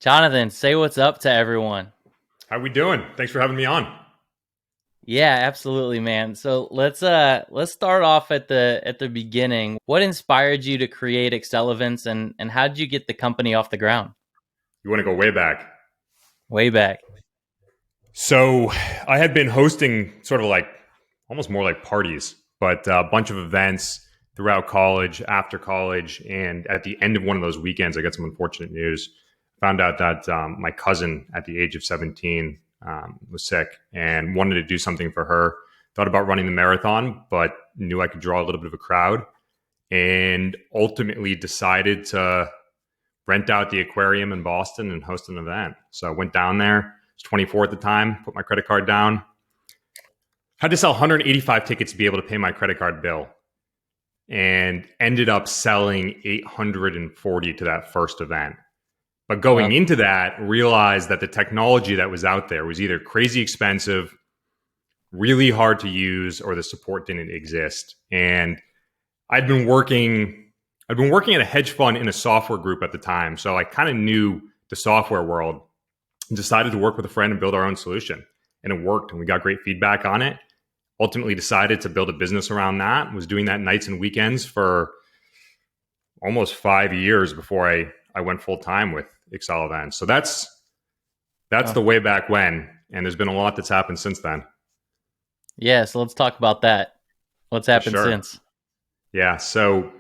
Jonathan, say what's up to everyone. How we doing? Thanks for having me on. Yeah, absolutely, man. So let's start off at the beginning. What inspired you to create Accelevents and how did you get the company off the ground? You want to go way back. Way back. So I had been hosting sort of like almost more like parties, but a bunch of events throughout college, after college. And at the end of one of those weekends, I got some unfortunate news. Found out that my cousin at the age of 17 was sick and wanted to do something for her. Thought about running the marathon, but knew I could draw a little bit of a crowd and ultimately decided to rent out the aquarium in Boston and host an event. So I went down there. I was 24 at the time, put my credit card down. Had to sell 185 tickets to be able to pay my credit card bill and ended up selling 840 to that first event. But going into that, realized that the technology that was out there was either crazy expensive, really hard to use, or the support didn't exist. And I'd been working at a hedge fund in a software group at the time. So I kind of knew the software world and decided to work with a friend and build our own solution. And it worked, and we got great feedback on it. Ultimately decided to build a business around that. Was doing that nights and weekends for almost 5 years before I went full time with Accelevents. So that's the way back when, and there's been a lot that's happened since then. Yeah, so let's talk about that. What's happened since? Yeah, so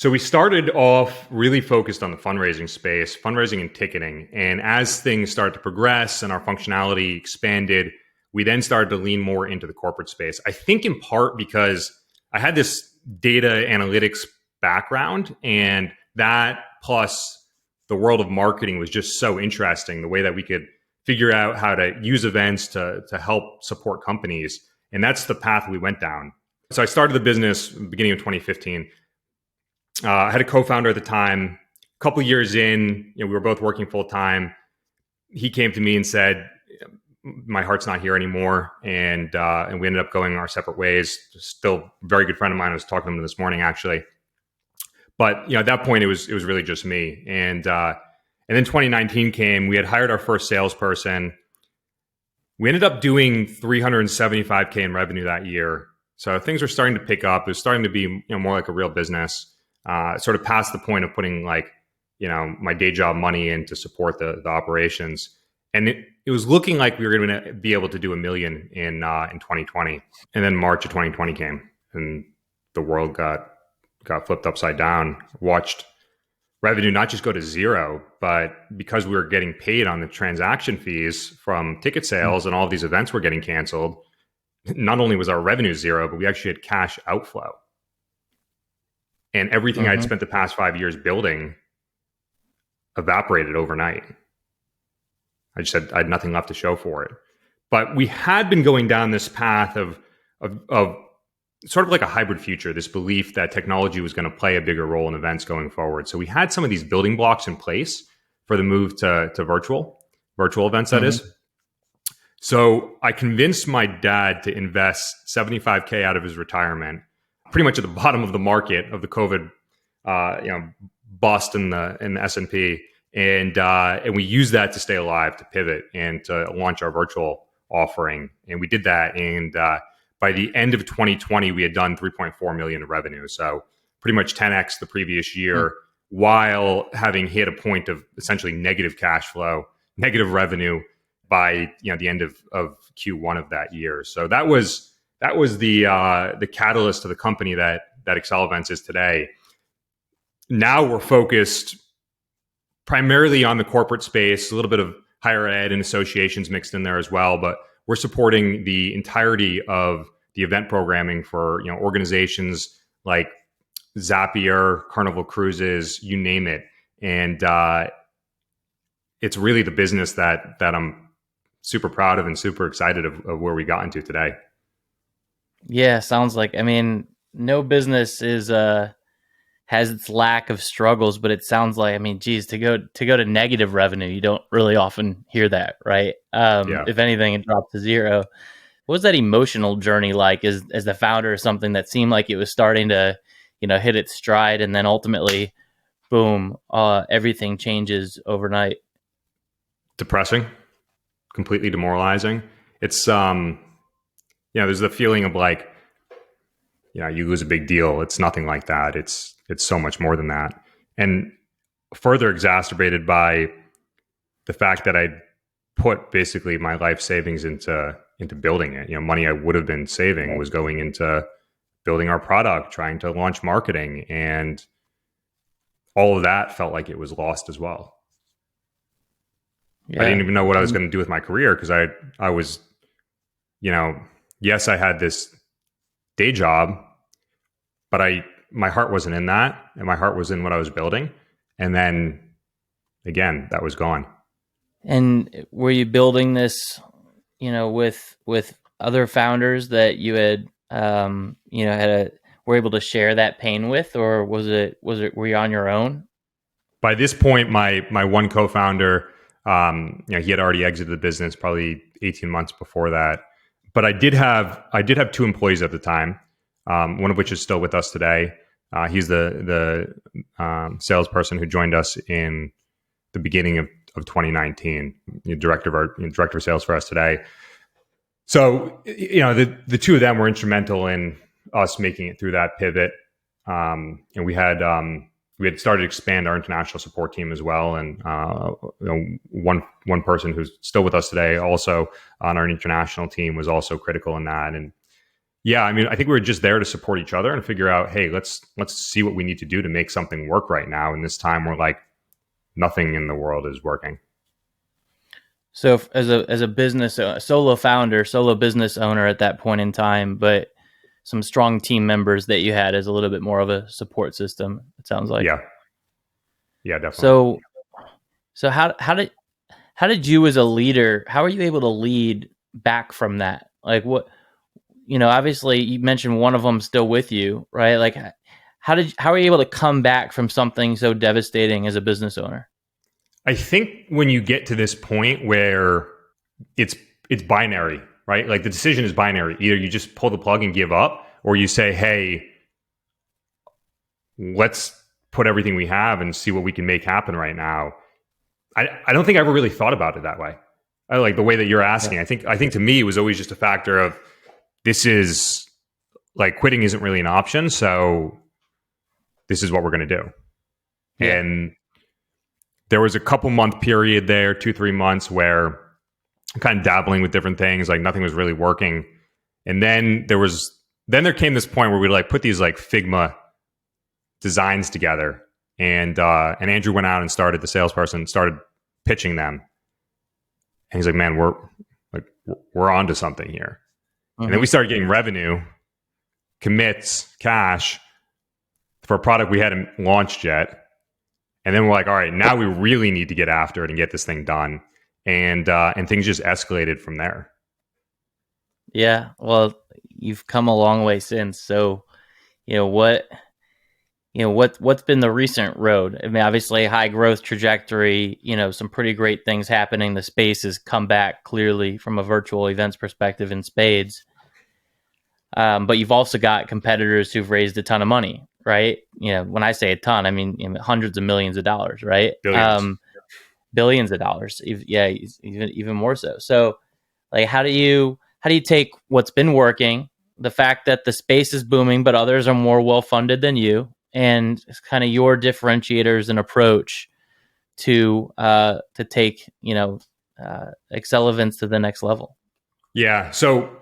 we started off really focused on the fundraising space, fundraising and ticketing. And as things started to progress and our functionality expanded, we then started to lean more into the corporate space. I think in part because I had this data analytics background, and that plus the world of marketing was just so interesting, the way that we could figure out how to use events to help support companies. And that's the path we went down. So I started the business beginning of 2015. I had a co-founder at the time. A couple of years in, we were both working full time. He came to me and said, "My heart's not here anymore," and we ended up going our separate ways. Still a very good friend of mine. I was talking to him this morning, actually. But at that point, it was really just me. And then 2019 came. We had hired our first salesperson. We ended up doing 375K in revenue that year. So things were starting to pick up. It was starting to be more like a real business. Sort of past the point of putting my day job money in to support the operations. And it was looking like we were going to be able to do $1 million in 2020. And then March of 2020 came, and the world got flipped upside down. Watched revenue not just go to zero, but because we were getting paid on the transaction fees from ticket sales and all of these events were getting canceled, not only was our revenue zero, but we actually had cash outflow. And everything I'd spent the past 5 years building evaporated overnight. I had nothing left to show for it. But we had been going down this path of sort of like a hybrid future, this belief that technology was going to play a bigger role in events going forward. So we had some of these building blocks in place for the move to virtual events, that is. So I convinced my dad to invest 75K out of his retirement, pretty much at the bottom of the market of the COVID, bust in the S&P. And we used that to stay alive, to pivot, and to launch our virtual offering. And we did that. And by the end of 2020, we had done 3.4 million in revenue. So pretty much 10x the previous year, while having hit a point of essentially negative cash flow, negative revenue by the end of Q1 of that year. So that was the catalyst to the company that Accelevents is today. Now we're focused primarily on the corporate space, a little bit of higher ed and associations mixed in there as well, but we're supporting the entirety of the event programming for organizations like Zapier, Carnival Cruises, you name it. And it's really the business that I'm super proud of and super excited of where we got into today. Yeah, sounds like, no business has its lack of struggles, but it sounds like, geez, to go to negative revenue, you don't really often hear that, right? If anything, it dropped to zero. What was that emotional journey like as the founder of something that seemed like it was starting to, hit its stride, and then ultimately boom, everything changes overnight. Depressing, completely demoralizing. It's there's the feeling of like, you lose a big deal. It's nothing like that. It's so much more than that. And further exacerbated by the fact that I put basically my life savings into building it. Money I would have been saving was going into building our product, trying to launch marketing, and all of that felt like it was lost as well. I didn't Yeah. even know what I was going to do with my career because I was, yes, I had this day job, but my heart wasn't in that, and my heart was in what I was building. And then again, that was gone. And were you building this, with other founders that you had, were able to share that pain with, or were you on your own? By this point, my one co-founder, he had already exited the business probably 18 months before that. But I did have two employees at the time, one of which is still with us today. He's the salesperson who joined us in the beginning of 2019, director of sales for us today. So the two of them were instrumental in us making it through that pivot. And we had started to expand our international support team as well. And one person who's still with us today, also on our international team, was also critical in that. And yeah, I mean, I think we were just there to support each other and figure out, hey, let's see what we need to do to make something work right now. In this time where like nothing in the world is working. So as a business, a solo founder, solo business owner at that point in time, but some strong team members that you had as a little bit more of a support system, it sounds like. Yeah. Yeah, definitely. So so how did you as a leader, how are you able to lead back from that? Like what, obviously you mentioned one of them still with you, right? Like how are you able to come back from something so devastating as a business owner? I think when you get to this point where it's binary, right? Like the decision is binary. Either you just pull the plug and give up, or you say, hey, let's put everything we have and see what we can make happen right now. I don't think I ever really thought about it that way. I like the way that you're asking. Yeah. I think to me it was always just a factor of, this is like, quitting isn't really an option, so this is what we're going to do. Yeah. And there was a couple month period there, 2-3 months, where I'm kind of dabbling with different things, like nothing was really working. And then there came this point where we like put these like Figma designs together, and Andrew went out and the salesperson started pitching them, and he's like, man, we're onto something here. And then we started getting revenue, commits, cash for a product we hadn't launched yet. And then we're like, all right, now we really need to get after it and get this thing done. And things just escalated from there. Yeah. Well, you've come a long way since. So, what, what's been the recent road? I mean, obviously high growth trajectory, some pretty great things happening. The space has come back clearly from a virtual events perspective in spades. But you've also got competitors who've raised a ton of money, right? When I say a ton, I mean, hundreds of millions of dollars, right? Billions. Billions of dollars. Yeah, even more so. So, like, how do you take what's been working, the fact that the space is booming, but others are more well funded than you, and kind of your differentiators and approach to take Accelevents to the next level? Yeah. So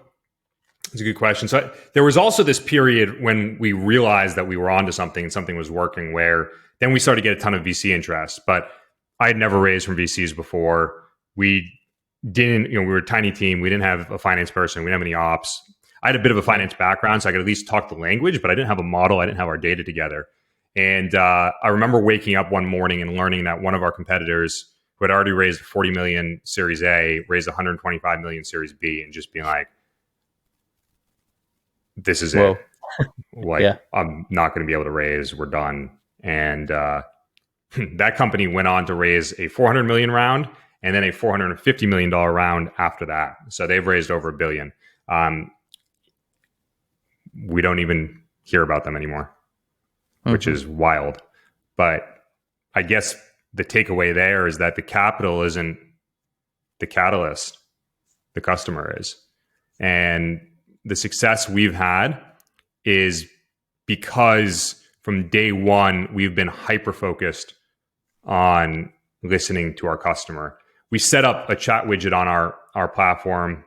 it's a good question. So there was also this period when we realized that we were onto something and something was working, where then we started to get a ton of VC interest. But I had never raised from VCs before. We didn't, we were a tiny team. We didn't have a finance person. We didn't have any ops. I had a bit of a finance background, so I could at least talk the language, but I didn't have a model. I didn't have our data together. And I remember waking up one morning and learning that one of our competitors, who had already raised 40 million Series A, raised 125 million Series B, and just being like, this is Whoa. it. Like, Yeah. I'm not going to be able to raise. We're done. And that company went on to raise a 400 million round and then a $450 million round after that. So they've raised over $1 billion. We don't even hear about them anymore, which is wild. But I guess the takeaway there is that the capital isn't the catalyst, the customer is. And the success we've had is because from day one, we've been hyper focused on listening to our customer. We set up a chat widget on our platform,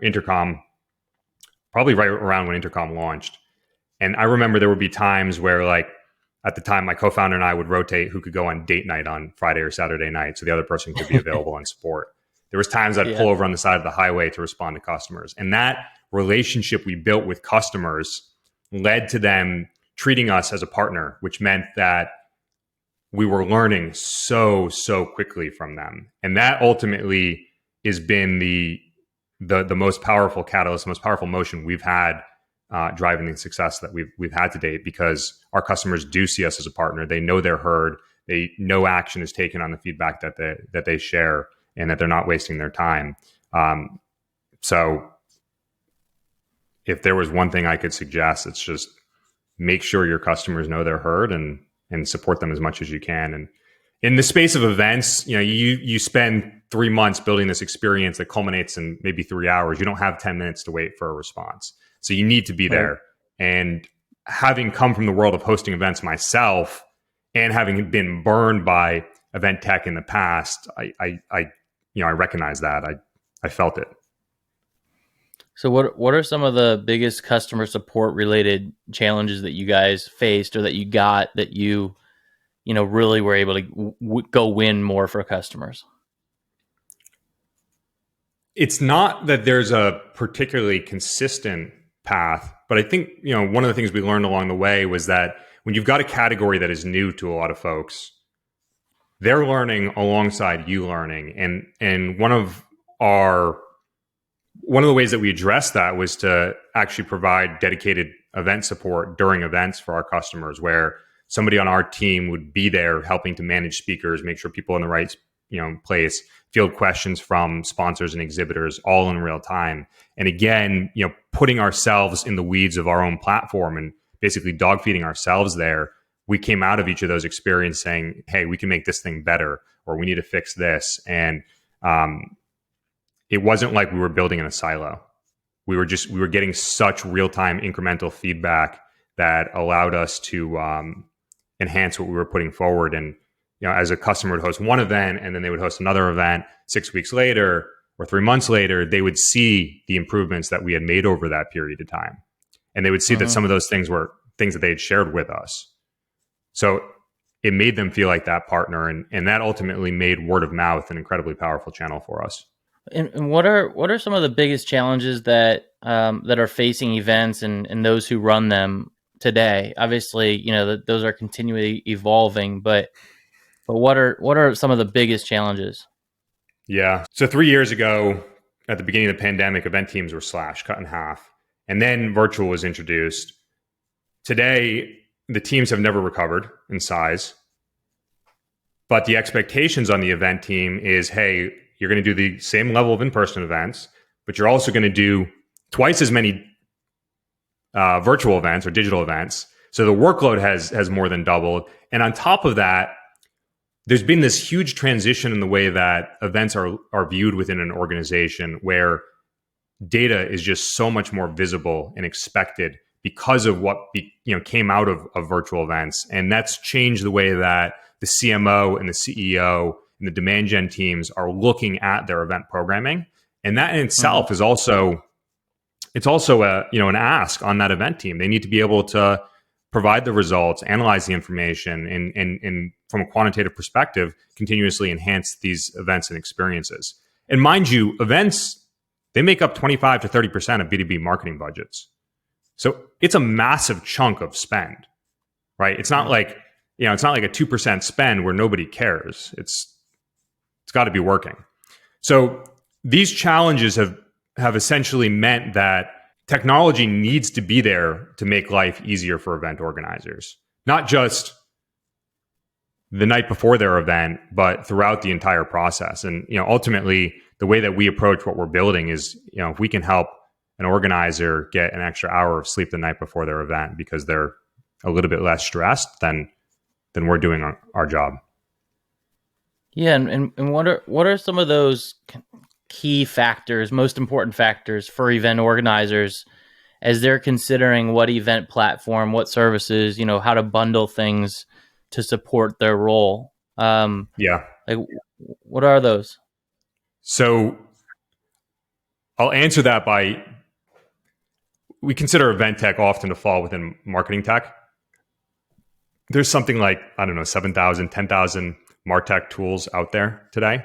Intercom, probably right around when Intercom launched. And I remember there would be times where, like, at the time, my co-founder and I would rotate who could go on date night on Friday or Saturday night, so the other person could be available on support. There was times I'd Yeah. pull over on the side of the highway to respond to customers. And that relationship we built with customers led to them treating us as a partner, which meant that we were learning so quickly from them. And that ultimately has been the most powerful catalyst, most powerful motion we've had driving the success that we've had to date, because our customers do see us as a partner. They know they're heard. They know action is taken on the feedback that they share, and that they're not wasting their time. So if there was one thing I could suggest, it's just make sure your customers know they're heard, and support them as much as you can. And in the space of events, you spend 3 months building this experience that culminates in maybe 3 hours. You don't have 10 minutes to wait for a response. So you need to be there. And having come from the world of hosting events myself, and having been burned by event tech in the past, I recognize that. I felt it. So what are some of the biggest customer support related challenges that you guys faced, or that you got, that you really were able to go win more for customers? It's not that there's a particularly consistent path, but I think, one of the things we learned along the way was that when you've got a category that is new to a lot of folks, they're learning alongside you learning. And one of the ways that we addressed that was to actually provide dedicated event support during events for our customers, where somebody on our team would be there helping to manage speakers, make sure people in the right place, field questions from sponsors and exhibitors, all in real time. And again, putting ourselves in the weeds of our own platform and basically dog feeding ourselves there, we came out of each of those experiences saying, hey, we can make this thing better, or we need to fix this. And it wasn't like we were building in a silo. We were getting such real-time incremental feedback that allowed us to enhance what we were putting forward. And as a customer would host one event, and then they would host another event 6 weeks later or 3 months later, they would see the improvements that we had made over that period of time. And they would see that some of those things were things that they had shared with us. So it made them feel like that partner, and that ultimately made word of mouth an incredibly powerful channel for us. And what are some of the biggest challenges that are facing events and those who run them today? Obviously, those are continually evolving, but what are some of the biggest challenges? Yeah. So 3 years ago, at the beginning of the pandemic, event teams were slashed, cut in half, and then virtual was introduced. Today, the teams have never recovered in size, but the expectations on the event team is, hey, you're going to do the same level of in-person events, but you're also going to do twice as many virtual events or digital events. So the workload has more than doubled. And on top of that, there's been this huge transition in the way that events are viewed within an organization, where data is just so much more visible and expected because of what came out of virtual events. And that's changed the way that the CMO and the CEO and the demand gen teams are looking at their event programming. And that in itself is also, it's also an ask on that event team. They need to be able to provide the results, analyze the information, and from a quantitative perspective, continuously enhance these events and experiences. And mind you, events, they make up 25 to 30% of B2B marketing budgets. So it's a massive chunk of spend, right? It's not like, it's not like a 2% spend where nobody cares. It's got to be working. So these challenges have essentially meant that technology needs to be there to make life easier for event organizers, not just the night before their event, but throughout the entire process. And ultimately, the way that we approach what we're building is, if we can help an organizer get an extra hour of sleep the night before their event because they're a little bit less stressed, then we're doing our job. Yeah, and what are some of those key factors, most important factors for event organizers as they're considering what event platform, what services, how to bundle things to support their role? Yeah. Like, what are those? So I'll answer that by we consider event tech often to fall within marketing tech. There's something like, I don't know, 7,000, 10,000 MarTech tools out there today.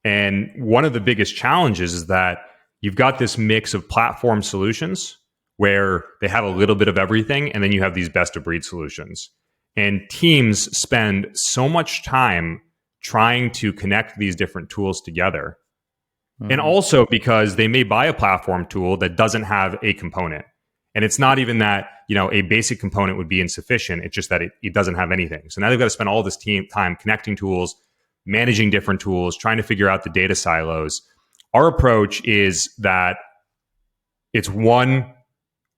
And one of the biggest challenges is that you've got this mix of platform solutions where they have a little bit of everything, and then you have these best of breed solutions. And teams spend so much time trying to connect these different tools together. And Mm-hmm. also because they may buy a platform tool that doesn't have a component. And it's not even that, a basic component would be insufficient. It's just that it doesn't have anything. So now they've got to spend all this time connecting tools, managing different tools, trying to figure out the data silos. Our approach is that it's one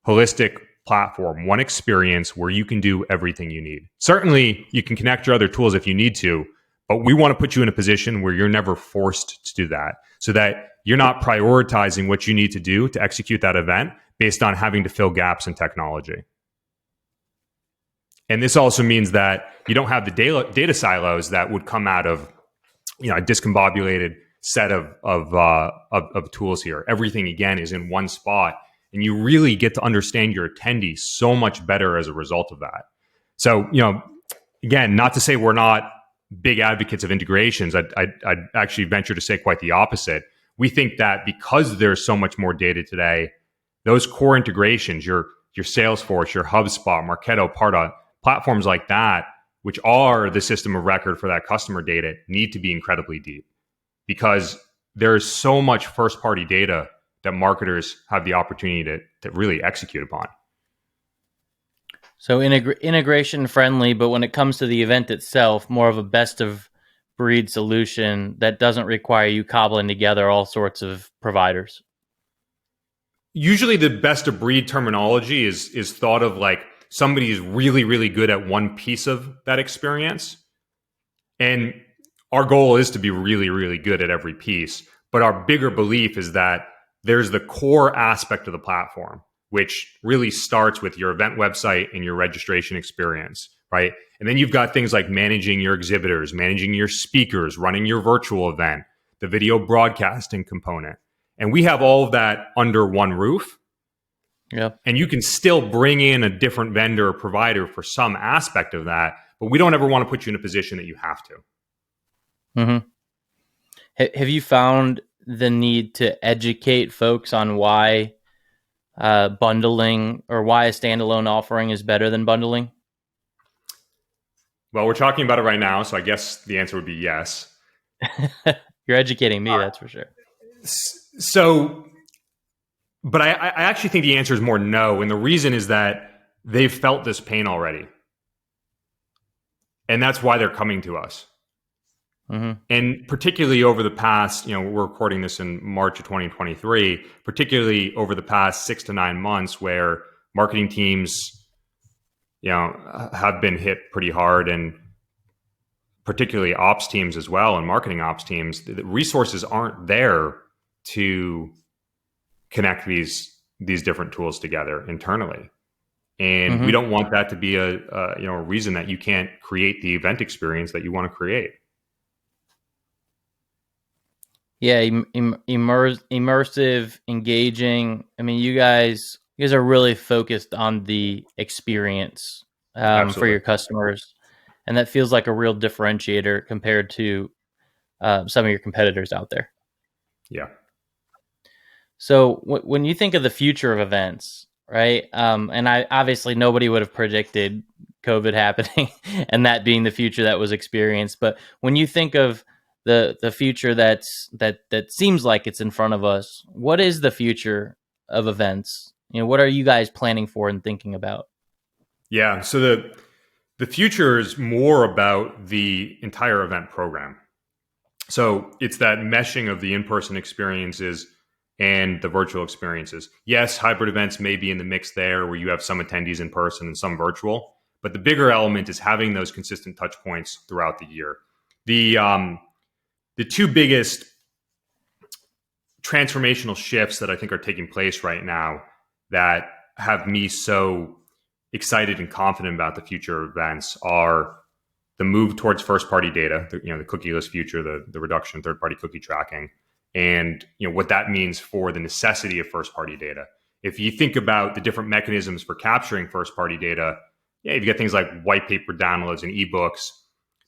holistic platform, one experience where you can do everything you need. Certainly, you can connect your other tools if you need to, but we want to put you in a position where you're never forced to do that, so that you're not prioritizing what you need to do to execute that event based on having to fill gaps in technology. And this also means that you don't have the data silos that would come out of a discombobulated set of tools here. Everything, again, is in one spot, and you really get to understand your attendee so much better as a result of that. So, again, not to say we're not big advocates of integrations. I'd actually venture to say quite the opposite. We think that because there's so much more data today, those core integrations, your Salesforce, your HubSpot, Marketo, Pardot, platforms like that, which are the system of record for that customer data, need to be incredibly deep, because there's so much first-party data that marketers have the opportunity to really execute upon. So integration friendly, but when it comes to the event itself, more of a best of breed solution that doesn't require you cobbling together all sorts of providers. Usually the best of breed terminology is thought of like somebody is really, really good at one piece of that experience. And our goal is to be really, really good at every piece. But our bigger belief is that there's the core aspect of the platform, which really starts with your event website and your registration experience, right? And then you've got things like managing your exhibitors, managing your speakers, running your virtual event, the video broadcasting component. And we have all of that under one roof. Yeah. And you can still bring in a different vendor or provider for some aspect of that, but we don't ever want to put you in a position that you have to. Mm-hmm. Have you found the need to educate folks on why bundling or why a standalone offering is better than bundling? Well, we're talking about it right now, so I guess the answer would be yes. You're educating me, that's for sure. So, but I actually think the answer is more no. And the reason is that they've felt this pain already. And that's why they're coming to us. Mm-hmm. And particularly over the past, we're recording this in March of 2023, particularly over the past 6 to 9 months where marketing teams, have been hit pretty hard, and particularly ops teams as well, and marketing ops teams, the resources aren't there to connect these different tools together internally. And Mm-hmm. we don't want that to be a reason that you can't create the event experience that you want to create. Yeah, immersive, engaging. I mean, you guys are really focused on the experience for Absolutely. your customers, and that feels like a real differentiator compared to some of your competitors out there. Yeah. So when you think of the future of events, right? And I obviously nobody would have predicted COVID happening and that being the future that was experienced. But when you think of the future that seems like it's in front of us, what is the future of events? What are you guys planning for and thinking about? Yeah. So the future is more about the entire event program. So it's that meshing of the in-person experiences and the virtual experiences. Yes, hybrid events may be in the mix there where you have some attendees in person and some virtual, but the bigger element is having those consistent touch points throughout the year. The the two biggest transformational shifts that I think are taking place right now that have me so excited and confident about the future of events are the move towards first-party data, the cookieless future, the reduction in third-party cookie tracking, and what that means for the necessity of first-party data. If you think about the different mechanisms for capturing first-party data, you've got things like white paper downloads and ebooks,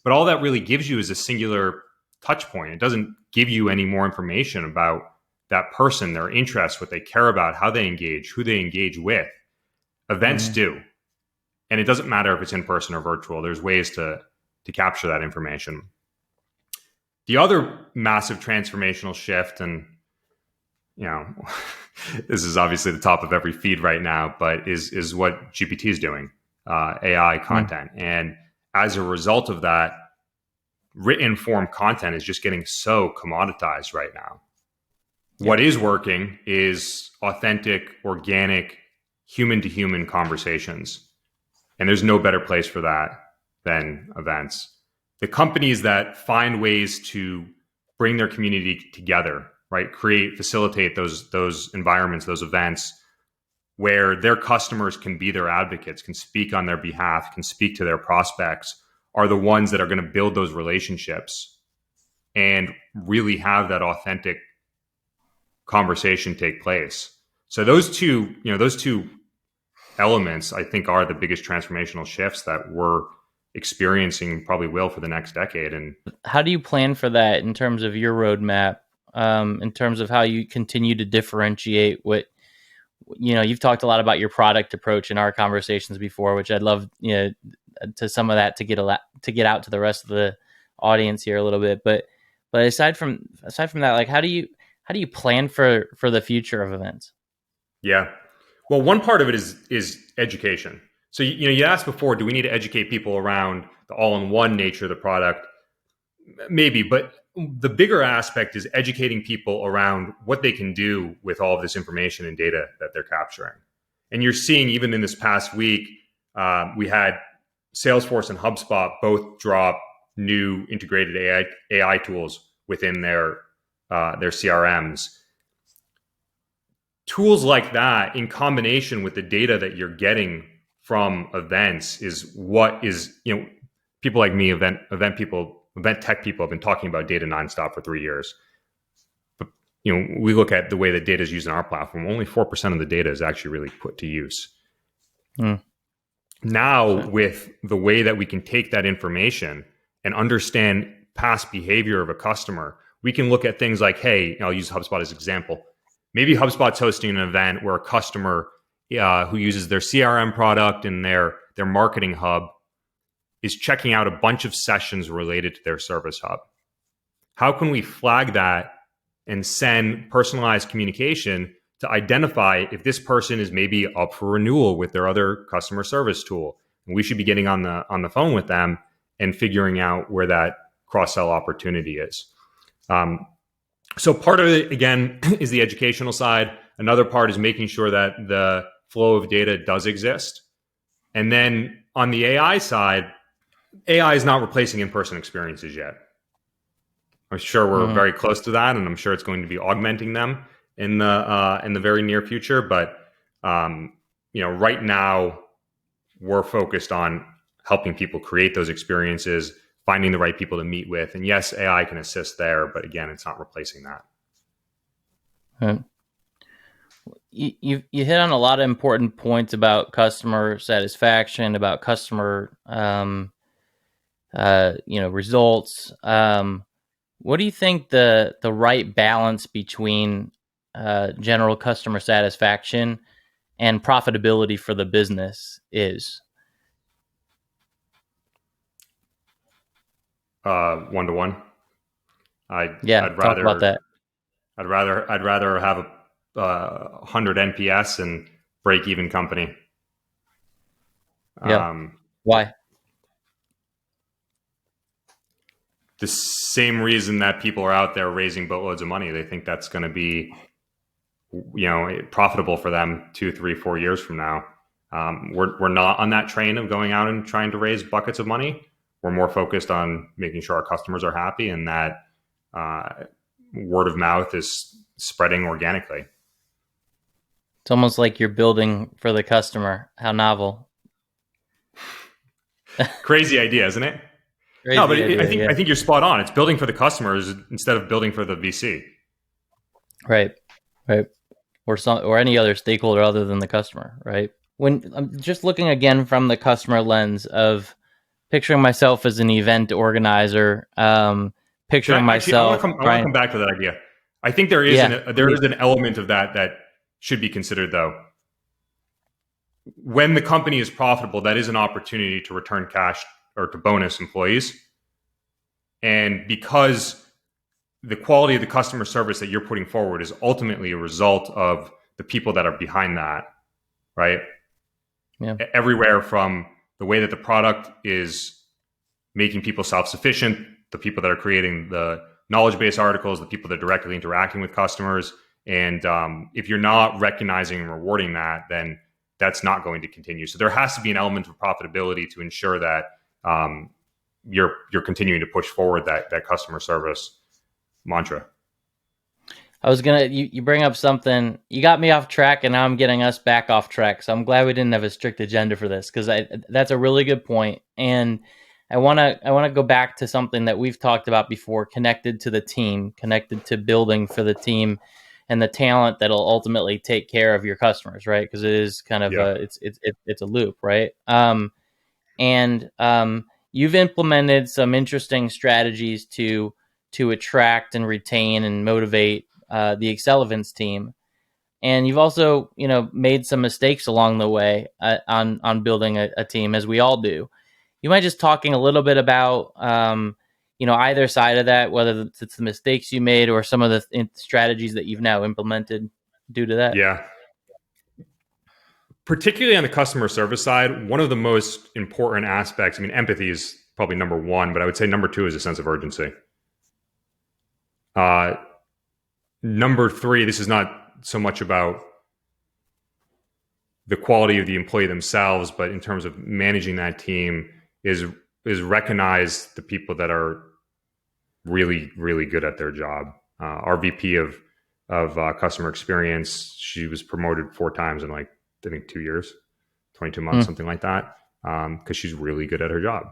but all that really gives you is a singular touch point. It doesn't give you any more information about that person, their interests, what they care about, how they engage, who they engage with. Events do. And it doesn't matter if it's in person or virtual. There's ways to capture that information. The other massive transformational shift, and this is obviously the top of every feed right now, but is what GPT is doing, AI content. And as a result of that, written form content is just getting so commoditized right now. What is working is authentic, organic, human-to-human conversations. And there's no better place for that than events. The companies that find ways to bring their community together, right? Facilitate those environments, those events where their customers can be their advocates, can speak on their behalf, can speak to their prospects, are the ones that are going to build those relationships and really have that authentic conversation take place. So those two elements, I think, are the biggest transformational shifts that we're experiencing, probably will for the next decade. And how do you plan for that in terms of your roadmap, in terms of how you continue to differentiate what, you've talked a lot about your product approach in our conversations before, which I'd love, to some of that to get out to the rest of the audience here a little bit. But aside from that, like, how do you plan for the future of events? Yeah. Well, one part of it is education. So, you asked before, do we need to educate people around the all-in-one nature of the product? Maybe, but the bigger aspect is educating people around what they can do with all of this information and data that they're capturing. And you're seeing, even in this past week, we had Salesforce and HubSpot both drop new integrated AI tools within their CRMs. Tools like that, in combination with the data that you're getting from events, is what is, people like me, event tech people, have been talking about data nonstop for 3 years. But we look at the way that data is used in our platform. Only 4% of the data is actually really put to use. Now, with the way that we can take that information and understand past behavior of a customer, we can look at things like, hey, I'll use HubSpot as an example. Maybe HubSpot's hosting an event where a customer who uses their CRM product and their marketing hub is checking out a bunch of sessions related to their service hub. How can we flag that and send personalized communication to identify if this person is maybe up for renewal with their other customer service tool? And we should be getting on the phone with them and figuring out where that cross-sell opportunity is. So part of it, again, is the educational side. Another part is making sure that the flow of data does exist. And then on the AI side, AI is not replacing in-person experiences yet. I'm sure we're very close to that, and I'm sure it's going to be augmenting them in the very near future. But right now, we're focused on helping people create those experiences, finding the right people to meet with. And yes, AI can assist there, but again, it's not replacing that. You hit on a lot of important points about customer satisfaction, about customer results. What do you think the right balance between general customer satisfaction and profitability for the business is? 1-to-1. I'd talk about that. I'd rather have a 100 NPS and break even company. Why? The same reason that people are out there raising boatloads of money. They think that's going to be, profitable for them 2, 3, 4 years from now. We're not on that train of going out and trying to raise buckets of money. We're more focused on making sure our customers are happy and that word of mouth is spreading organically. It's almost like you're building for the customer. How novel. Crazy idea, isn't it? No, but Crazy idea, I yeah. think you're spot on. It's building for the customers instead of building for the VC. Right. Right. Or any other stakeholder other than the customer, right? When I'm just looking again from the customer lens of picturing myself as an event organizer, Can picturing I actually? I want myself to come. I want to trying. come back to that idea. I think there is Yeah, there is please. an element of that should be considered though. When the company is profitable, that is an opportunity to return cash or to bonus employees. And because the quality of the customer service that you're putting forward is ultimately a result of the people that are behind that, right? Yeah. Everywhere from the way that the product is making people self-sufficient, the people that are creating the knowledge base articles, the people that are directly interacting with customers. And if you're not recognizing and rewarding that, then that's not going to continue. So there has to be an element of profitability to ensure that you're continuing to push forward that customer service mantra. I was gonna. You bring up something. You got me off track, and now I'm getting us back off track. So I'm glad we didn't have a strict agenda for this because that's a really good point. And I wanna go back to something that we've talked about before, connected to the team, connected to building for the team, and the talent that'll ultimately take care of your customers, right? Because it is kind of Yeah. it's a loop, right? And you've implemented some interesting strategies to attract and retain and motivate the Accelevents team. And you've also, made some mistakes along the way on building a team, as we all do. You might just talking a little bit about, either side of that, whether it's the mistakes you made or some of the strategies that you've now implemented due to that. Yeah. Particularly on the customer service side, one of the most important aspects, I mean, empathy is probably number one, but I would say number two is a sense of urgency. Uh, Number three, this is not so much about the quality of the employee themselves, but in terms of managing that team, is recognize the people that are really, really good at their job. Our VP of customer experience, she was promoted 4 times in like I think 2 years, 22 months, Hmm. something like that, because she's really good at her job,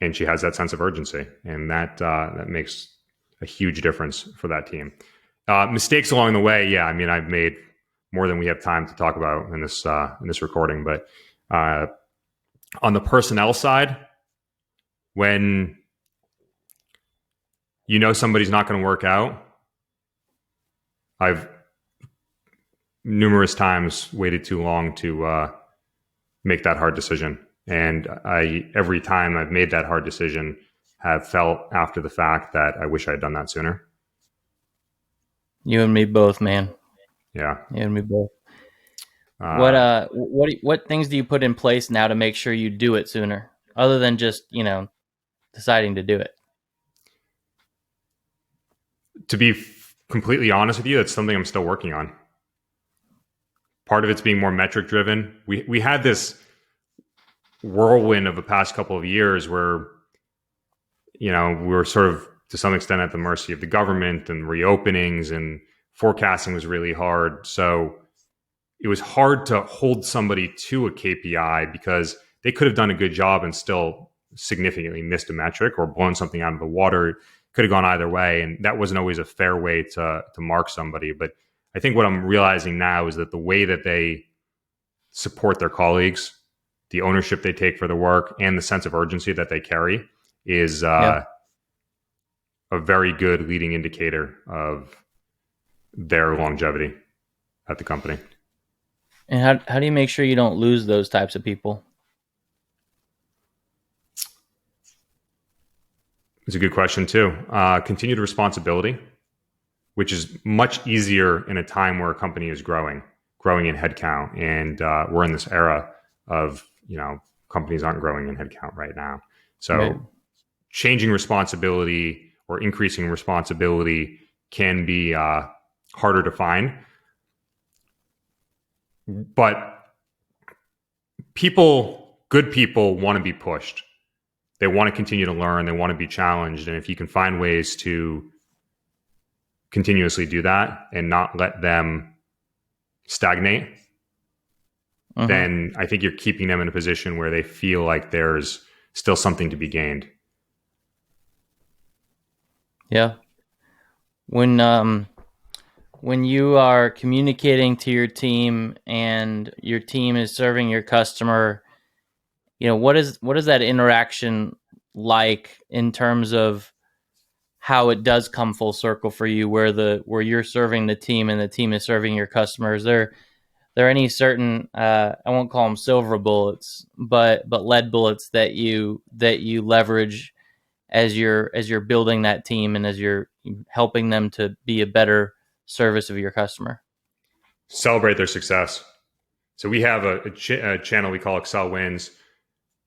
and she has that sense of urgency, and that makes a huge difference for that team. Mistakes along the way, yeah. I mean, I've made more than we have time to talk about in this recording, but on the personnel side, when you know somebody's not going to work out, I've numerous times waited too long to make that hard decision, and every time I've made that hard decision, have felt after the fact that I wish I had done that sooner. You and me both, man. Yeah. You and me both. What Uh, what things do you put in place now to make sure you do it sooner, other than just deciding to do it? to be completely honest with you, that's something I'm still working on. Part of it's being more metric driven. We had this whirlwind of the past couple of years where we were sort of to some extent at the mercy of the government and reopenings, and forecasting was really hard. So it was hard to hold somebody to a KPI because they could have done a good job and still significantly missed a metric or blown something out of the water. It could have gone either way, and that wasn't always a fair way to mark somebody. But I think what I'm realizing now is that the way that they support their colleagues, the ownership they take for the work, and the sense of urgency that they carry is Yeah. a very good leading indicator of their longevity at the company. And how do you make sure you don't lose those types of people? It's a good question too. Continued responsibility, which is much easier in a time where a company is growing in headcount, and we're in this era of companies aren't growing in headcount right now. Right. So changing responsibility or increasing responsibility can be harder to find, but good people want to be pushed. They want to continue to learn. They want to be challenged. And if you can find ways to continuously do that and not let them stagnate, Mm-hmm. then I think you're keeping them in a position where they feel like there's still something to be gained. Yeah. When when you are communicating to your team and your team is serving your customer, what is that interaction like in terms of how it does come full circle for you, where you're serving the team and the team is serving your customers? There any certain I won't call them silver bullets, but lead bullets that you leverage as you're building that team and as you're helping them to be a better service of your customer? Celebrate their success. So we have a channel we call Accelevents,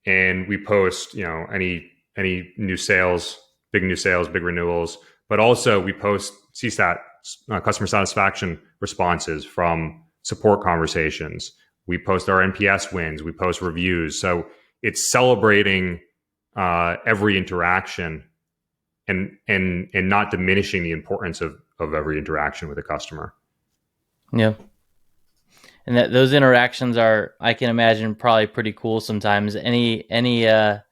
and we post, any new sales, big renewals, but also we post CSAT, customer satisfaction responses from support conversations. We post our NPS wins. We post reviews. So it's celebrating every interaction and not diminishing the importance of every interaction with a customer. Yeah. And those interactions are, I can imagine, probably pretty cool sometimes. Any that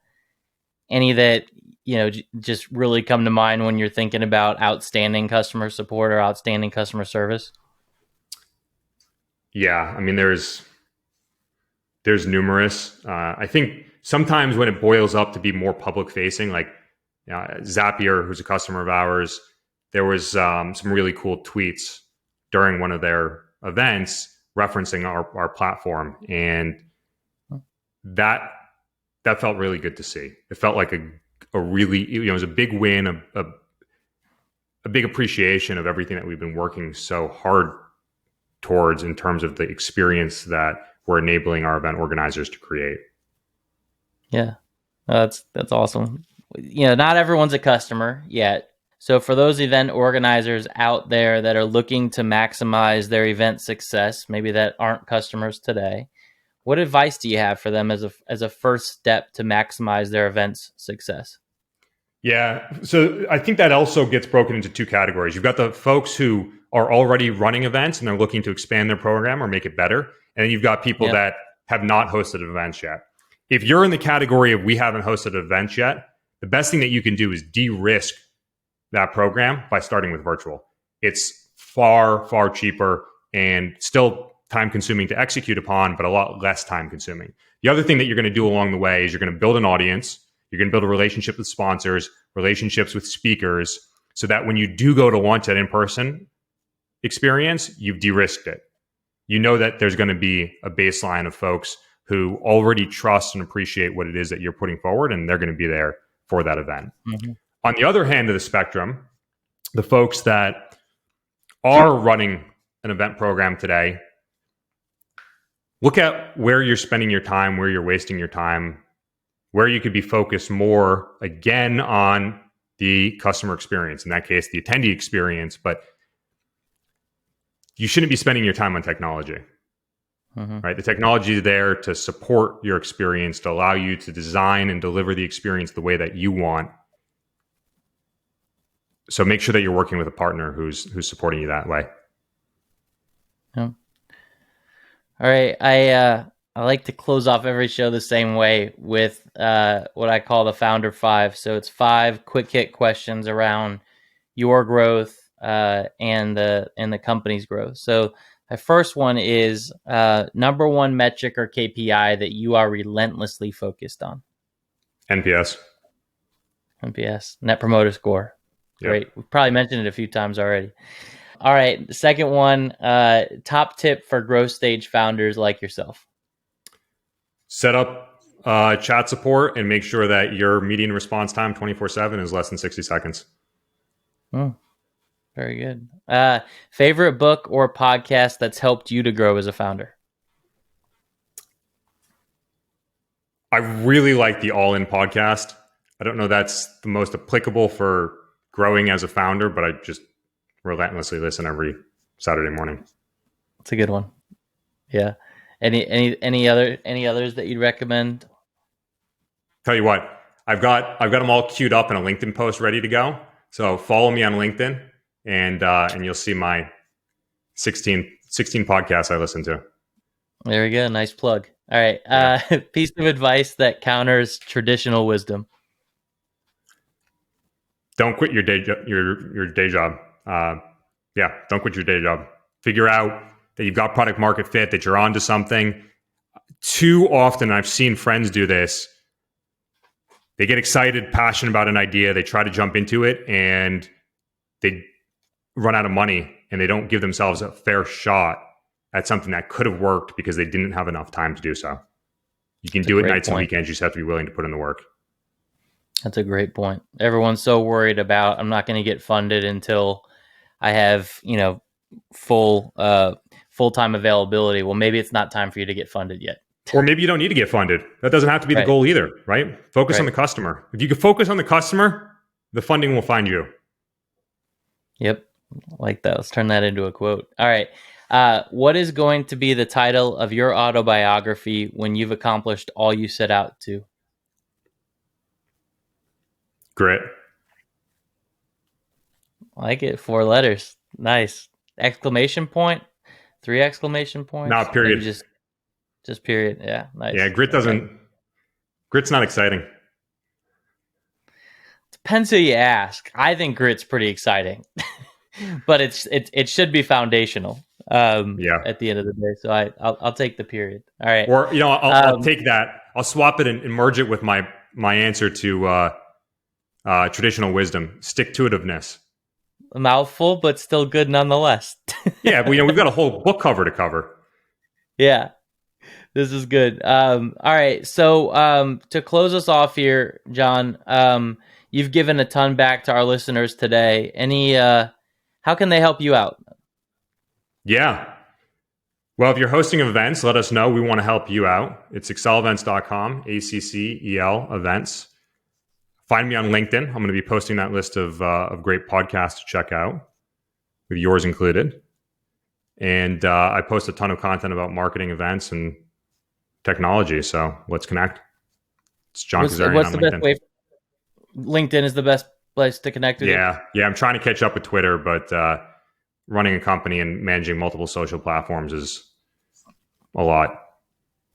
just really come to mind when you're thinking about outstanding customer support or outstanding customer service? Yeah, I mean, there's numerous. I think sometimes when it boils up to be more public facing, like Zapier, who's a customer of ours, there was some really cool tweets during one of their events referencing our platform, and that that felt really good to see. It felt like a really, it was a big win, a big appreciation of everything that we've been working so hard towards in terms of the experience that we're enabling our event organizers to create. Yeah. That's awesome. Not everyone's a customer yet. So for those event organizers out there that are looking to maximize their event success, maybe that aren't customers today, what advice do you have for them as a first step to maximize their event's success? Yeah. So I think that also gets broken into two categories. You've got the folks who are already running events and they're looking to expand their program or make it better. And then you've got people Yeah. that have not hosted events yet. If you're in the category of we haven't hosted events yet, the best thing that you can do is de-risk that program by starting with virtual. It's far, far cheaper and still time consuming to execute upon, but a lot less time consuming. The other thing that you're going to do along the way is you're going to build an audience. You're going to build a relationship with sponsors, relationships with speakers, so that when you do go to launch that in-person experience, you've de-risked it. You know that there's going to be a baseline of folks who already trust and appreciate what it is that you're putting forward, and they're going to be there for that event. Mm-hmm. On the other hand of the spectrum, the folks that are running an event program today, look at where you're spending your time, where you're wasting your time, where you could be focused more, again, on the customer experience, in that case, the attendee experience, but you shouldn't be spending your time on technology, Mm-hmm. right? The technology is there to support your experience, to allow you to design and deliver the experience the way that you want. So make sure that you're working with a partner who's supporting you that way. Yeah. All right. I like to close off every show the same way with what I call the Founder Five. So it's 5 quick hit questions around your growth and the company's growth. So the first one is number one metric or KPI that you are relentlessly focused on. NPS. NPS, Net Promoter Score. Yep. Great. We've probably mentioned it a few times already. All right. The second one, top tip for growth stage founders like yourself. Set up chat support and make sure that your median response time 24/7 is less than 60 seconds. Very good. Favorite book or podcast that's helped you to grow as a founder? I really like the All In podcast. I don't know that's the most applicable for growing as a founder, but I just relentlessly listen every Saturday morning. It's a good one. Yeah. Any others that you'd recommend? Tell you what, I've got them all queued up in a LinkedIn post ready to go. So follow me on LinkedIn, and you'll see my 16 podcasts I listen to. There we go. Nice plug. All right. Yeah. Piece of advice that counters traditional wisdom. Don't quit your day job. Yeah, don't quit your day job. Figure out that you've got product market fit, that you're onto something. Too often, I've seen friends do this. They get excited, passionate about an idea, they try to jump into it, and they run out of money, and they don't give themselves a fair shot at something that could have worked because they didn't have enough time to do so. You can That's a do it great nights and point. weekends. You just have to be willing to put in the work. That's a great point. Everyone's so worried about I'm not going to get funded until I have, full-time availability. Well, maybe it's not time for you to get funded yet. Or maybe you don't need to get funded. That doesn't have to be the Right. goal either, right? Focus on Right. the customer. If you can focus on the customer, the funding will find you. Yep. Like that. Let's turn that into a quote. All right. What is going to be the title of your autobiography when you've accomplished all you set out to? Grit. I like it. 4 letters. Nice. Exclamation point? 3 exclamation No, points? Maybe period. just period. Yeah. Yeah, Nice. Okay. grit's not exciting. Depends who you ask. I think grit's pretty exciting, but it should be foundational. Yeah. At the end of the day. So I'll take the period. All right. Or, I'll take that. I'll swap it and merge it with my answer to traditional wisdom, stick-to-itiveness. A mouthful, but still good nonetheless. Yeah, but, we've got a whole book cover to cover. Yeah, this is good. All right, so to close us off here, Jon, you've given a ton back to our listeners today. How can they help you out? Yeah. Well, if you're hosting events, let us know. We want to help you out. It's accelevents.com, ACCEL events. Find me on LinkedIn. I'm going to be posting that list of great podcasts to check out, with yours included. And I post a ton of content about marketing, events, and technology. So let's connect. It's Jon Kazarian What's on the best LinkedIn. way? LinkedIn is the best place to connect with you. Yeah. I'm trying to catch up with Twitter, but running a company and managing multiple social platforms is a lot.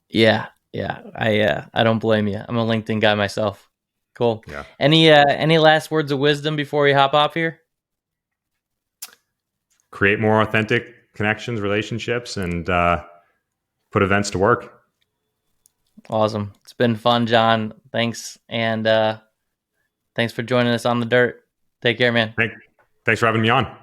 Yeah. I don't blame you. I'm a LinkedIn guy myself. Cool. Yeah. Any last words of wisdom before we hop off here? Create more authentic connections, relationships, and put events to work. Awesome. It's been fun, Jon. Thanks. And thanks for joining us on the dirt. Take care, man. Thanks for having me on.